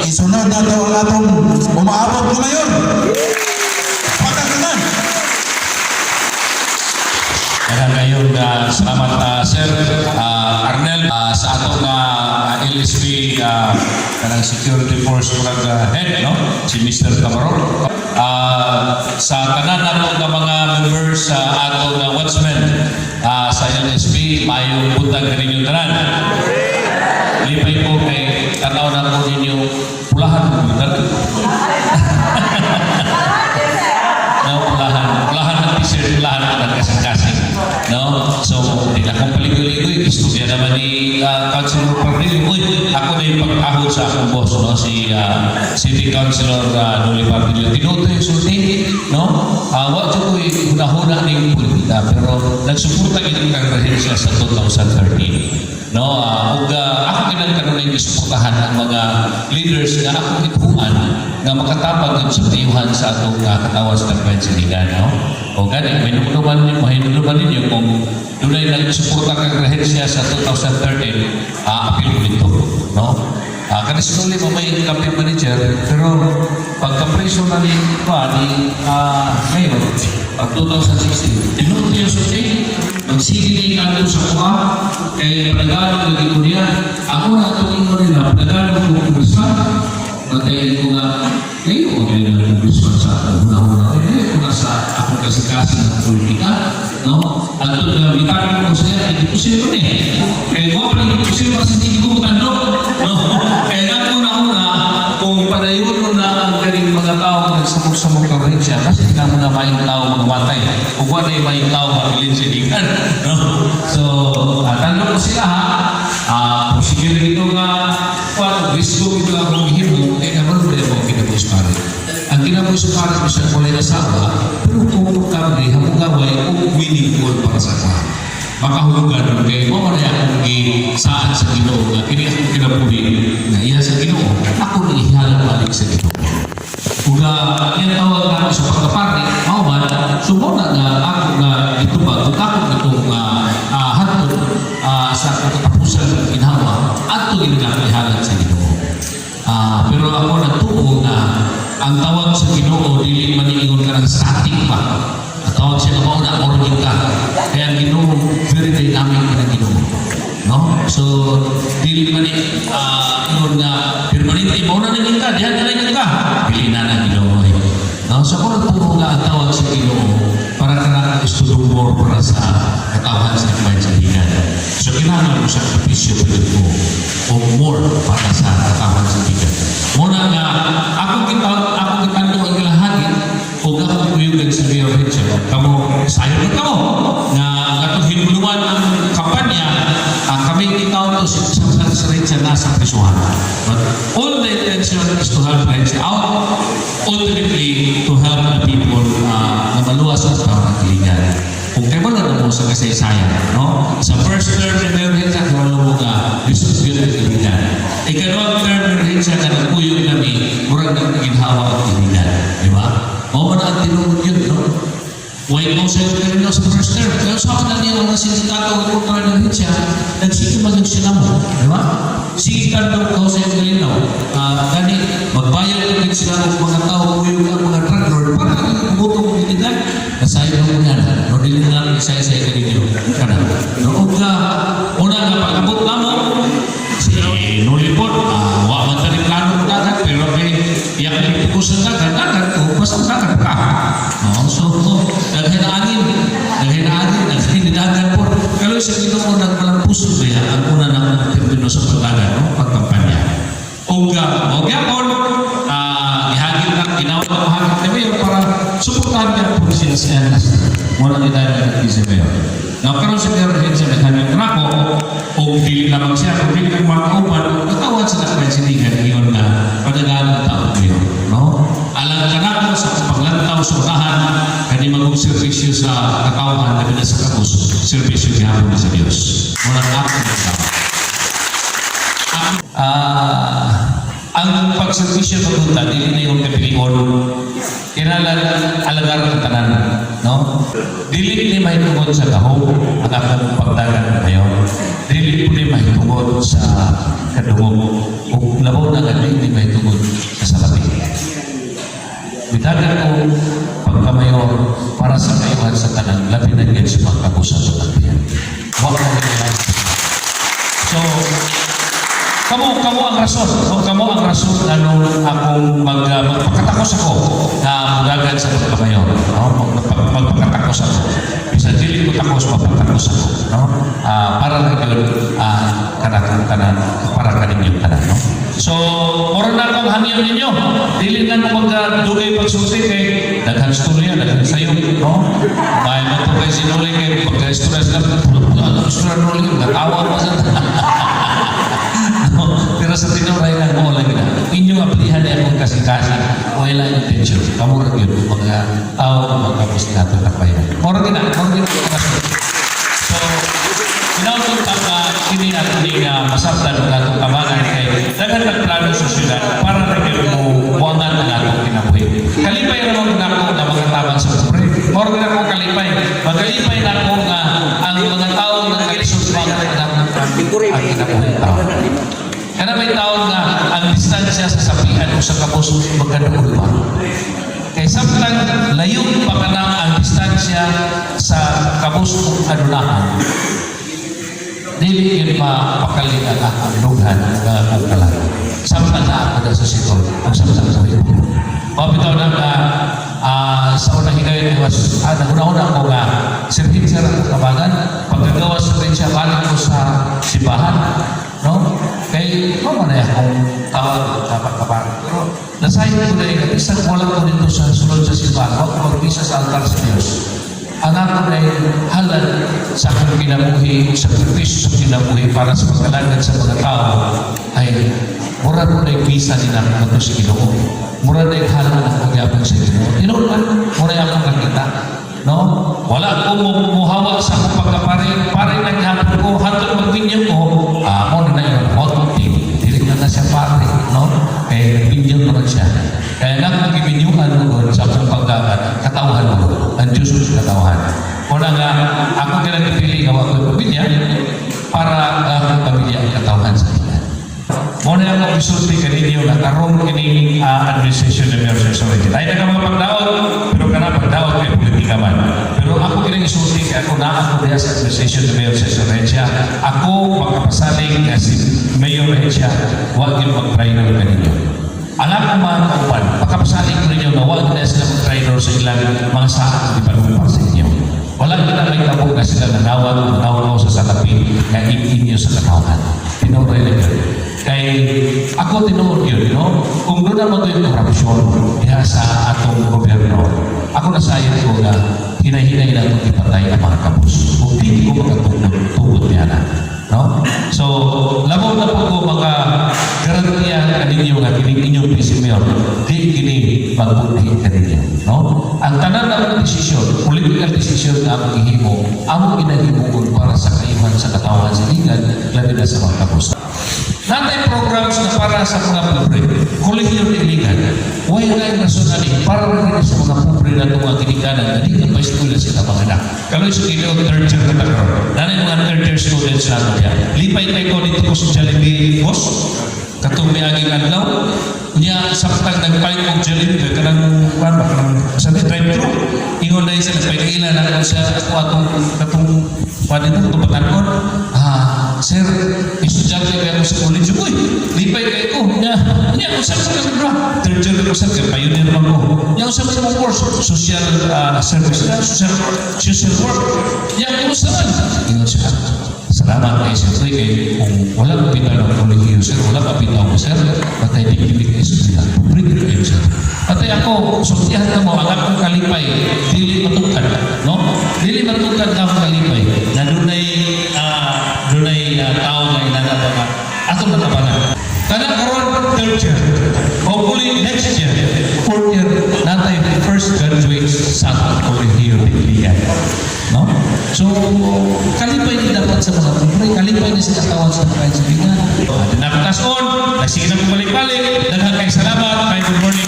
isunod na ito ang atong umaabot ko ngayon. Pagkakanan. Kaya ngayon, salamat Sir Arnel sa atong LSP kanang security force murag head, no? Si Mr. Camarón. Sa tanan nato nga mga members sa atong watchmen sa LSP, mayong buntag kaninyo tanan. Lipay po kay tanaw na po ninyo pulahan mo buntag. Pulahan ng t-shirt, pulahan ng kasing-kasing. No? So, hindi na akong paligoy-ligoy. Istorya naman ni Councilor Pardillo. Uy, ako na yung pag-ahod sa akong boss, no? Si City Councilor Noli Pardillo. Tinuto yung sulti, no? Wag siya ko'y hunahuna na yung politika, pero nagsuporta yung kongresensya sa 2013. No? Ako kinagkaroon na yung isuportahan ng mga leaders na akong ituan na makatapag yung sutiyuhan sa atong katawas ng Pwensiligan, no? O gani, mahinuluman ninyo kung doon ay nagsuporta kang rahensya sa 2013, apil dito, no? Kasi sinuli mo may campaign manager, pero pagka-preso na ngayon, pag 2016, tinunod yung suti, magsigili ka sa kuha, kaya panagano lagi ko niya, ako na itong nila, panagano ko kumulsa, patayin ko nga, ngayon, kaya na kumulsa sa una-una, kaya ko na sa akong kasikasin ng politika, no? At ito, bitakin ko siya, hindi ko siya yun kaya ko pa hindi ko siya kasi hindi ko mutando, no? Kaya nga una-una, kung panayon mo na ang galing mga tao na nagsamok-samok ka rin siya, kasi hindi mo na mayong tao magmatay, kung wala yung mayong tao mabilin siya ikan, no? So, tanong ko sila kung sige rin ito nga, gusto ito akong himo, naman rin ako kinabos pa rin. Ang kinabos pa rin siya kulay na sawa, pero kung kami, hamong gaway, kung meaningful para sa ka. Makahulugan, kaya mo na akong saan sa Ginoo, na kinabuhi na iya sa Ginoo, ako na ihalang balik sa Ginoo. Kung yan tawag namin sa pagkapari, mauman, sumuna na ako na ito ba, kung ako itong hatod sa katapusan ng ginawa, at ito din na ihalang sa Ginoo. Pero ako natuo na ang tawag sa Ginoo, dili maniingon ka ng static pa. Ang tawag siya na mauna, origin ka. Kaya ang Ginoo, very dynamic ka ng Ginoo. No? So, dili maniingon na permanente, mauna na ka, diyan na lang ka. Pili na ng Ginoo. No? So, kung natuo na ang tawag sa Ginoo, para ka na istudong more para sa katawan sa Pwensiligan. So, kailangan mo sa kapisyo ko o more para sa katawan sa Pwensiligan. Muna nga, ako kitando ang ilahagin o ako kuyugan sa Mayor Richard. Kamu, sayo rin kamo na katong hinuluan ang kampanya, kami ikaw to sa Richard nasa prisuhan. But all the intention is to help Richard out, ultimately to help the people na maluwas ang pangkiligan. Kung kayo na mo sa kasaysayan, no? Sa first term ni Mayor Richard, wala mo nga, disubscribe ang kiligan. Ikalawang term ni Richard na nagpuyog kami, murag na ginhawa ang kiligan. Di ba? O man ang tinunod yun, no? Huwag mo sa'yo ka rin sa first term. Kaya sa akin na niya, mga sindikato ang kultura ng Richard, nagsiki maging sinamo. Di ba? Sige ka rin ako sa'yo ka rin, no? Gani, magbayad ka rin sila ng mga tao, puyog ang mga drug lord, para butong kiligan, nasayo na mo yan. No, dili na lang isaya-saya ka rin yun. Kana. Noong ka, una nga pag-abot na mo, si Nolipot, wak man tayo plano ng dagat, pero iyak na ito sa dagat, o basta dagat ka. So, naghinaanin dagat po. Kalau sa ito mo nagpalang puso kaya, ang una naman termino sa pagdagat, no? Pagkampanya. Oga po, ihagin lang, ginawa ko hagin na mayor para suportahan ka po siya sa LS. Muna kita na si Mayor. Nakaroon sa Mayor din siya naghanap na ako, o dili lamang siya, kung dili kang makaupan, natawad sa Pwensiligan ngayon na padagaan ng tao ngayon. No? Alang ka na po sa paglantaw sa unahan, kani mag-servisyo sa kakawahan na sa kapos, servisyo gihapon sa Diyos. Muna na ako ng tao. Ang pagservisyo sa punta, dili na yung kapilion, alagar ng tanan, no? Dili ni mahitungod sa kahog, ang akong pagdagan ngayon. Dili po ni mahitungod sa kadungog. Kung labaw na gani, di mahitungod dagat ko pagkamayor para sa kayuhan sa tanan, labi na yan sa mga kabusa sa tabihan. Huwag mo nila. So, kamo ang rason. So, kamo ang rason ano akong magpakatakos ako na dagat sa pagkamayor. No? Magpakatakos ako. Sa dili ko takos, magpakatakos ako. No? Para na yun, para kaninyong tanan. No? So, moro na akong hangyo ninyo. Dili na ko magdugay pagsulti kay daghan storya, daghan sayo. No? May matugay sinuli kay pagka-istorya sila, istorya nuli, natawa mo sa pero sa tinuray lang mo lang na inyong aplihan niya kung kasi-kasi wala intention kamura yun mga tao na magkapos nato na kaya mura din so inautong tama kini natin na masabtan ng atong tabangan kay dagan nagplano sa syudad para na kayo mo buwangan ng atong kinabuhi kalipay naman na ako na mga taban sa pobre mura din ako kalipay magalipay na ako nga ang mga tao na kailisod mga ang kinabuhi tao. Karena may taon nga ang distansya sa sapian o sa kabos magkadulo. Kaya samtang layo pa ka na ang distansya sa kabos adulahan. Dili yun mapakali ang lughan ng kalan. Samtang na ako sa sitol o samtang sa iyo. Mabitaw na sa unang higayot was naguna-una ko nga sirkin siya ng kabagan pagkagawa sa rin siya balik ko sa simbahan. No? Kaya mo na akong tawag dapat kabahan. Pero nasahin ko na yung isang wala ko dito sa sunod sa simbahan. Huwag ko mag-isa sa altar sa Diyos. Ang ako na halal sa aking kinabuhi, sa sakripisyo sa kinabuhi para sa pagkalangan sa mga tao ay mura mo na yung visa nila kung sa Ginoo. Mura na yung halal na pagyabang sa Ginoo. Ginoo mura yung akong nakita. No? Wala ko muhawa sa akong pagkapare. Pare naghapon ko, hatod magbinyang ko. Mo na yung hot team. Dili na siya pare. No? Eh, binyang naman siya. Kaya nga mag-ibinyuhan mo doon sa akong katawan mo. Ang Diyos mo sa katawan. Muna nga, ako kinagpili ng ako pamilya para akong pamilya ang katawan sa kanya. Muna nga isulti ka ninyo na karong kining administration ng Mayor Society. Tayo na ka mga pagdaon, pero ka na pagdaon kay politika man. Pero ako kining isulti kaya ako na ako diya sa administration ng Mayor Society. Ako magkapasaling si Mayor Regia, huwag yung mag-trainer ka ninyo. Alam ko mga kakupan, pagkapasaling ko ninyo na huwag na sila mag-trainer sa ilang mga saan di pa sa inyo. Wala kita may tabog na sila nanawag sa salapi na inyo sa katawan. Tinuray na yun. Kaya ako tinuod yun, no? Kung doon naman ito yung korupsyon diha sa atong gobyerno, ako nasayan ko na hinahinay na itong ipatay ang mga kabus. Kung hindi ko magkatugod niya na. No? So, labaw na po ko mga garantiya ka ninyo nga inyong Mayor, di kini magbuti ka ninyo. No? Ang tanan ng desisyon, political decision na ang ihimo, ang inahimo para sa kaiman sa katawan sa ligan, labi na sa mga kabus. Natay programs na para sa mga pobre, kolehiyo ng iligan. Huwag na yung rason na para rin sa mga pobre na itong mga kinikanan na di na pa students sila mga anak. Kalau sa ilo, third year na karoon. Nanay mga third year students na ito yan. Lipay tayo ko dito ko sa Jollibee boss. Katong may aging adlaw. Niya saktang nagpalit ng Jollibee. Kanang sa drive-thru. Ingon na isa, nagpaililan na siya katong panito, itong patankon. Sir, estudyante kayo sa college. Uy, lipay kayo ko. Niya, usap sa mga bro. Third year ko sa kaya pioneer naman ko. Niya, usap sa mga course. Social service, social work. Niya, usap man. Ingon siya. Salamat kayo, sir. Kaya kung wala ka bitaw ng kolehiyo, sir, wala ka bitaw mo, sir, patay di ibig kayo sa sila. Bring kayo, sir. Patay ako, suktihan ka mo, ang akong kalipay, dili matungkad. No? Dili matungkad na akong kalipay. Na dunay tao na inanatapan. Atong natapanan. Kada karon third year, hopefully next year, fourth year, natay first graduates sa atong kolehiyo dili. No? So, kalipay din dapat sa mga pobre, kalipay din sa katawan sa mga kaibigan. Nakatason, nagsige na balik-balik. Daghang kay salamat, kay good morning.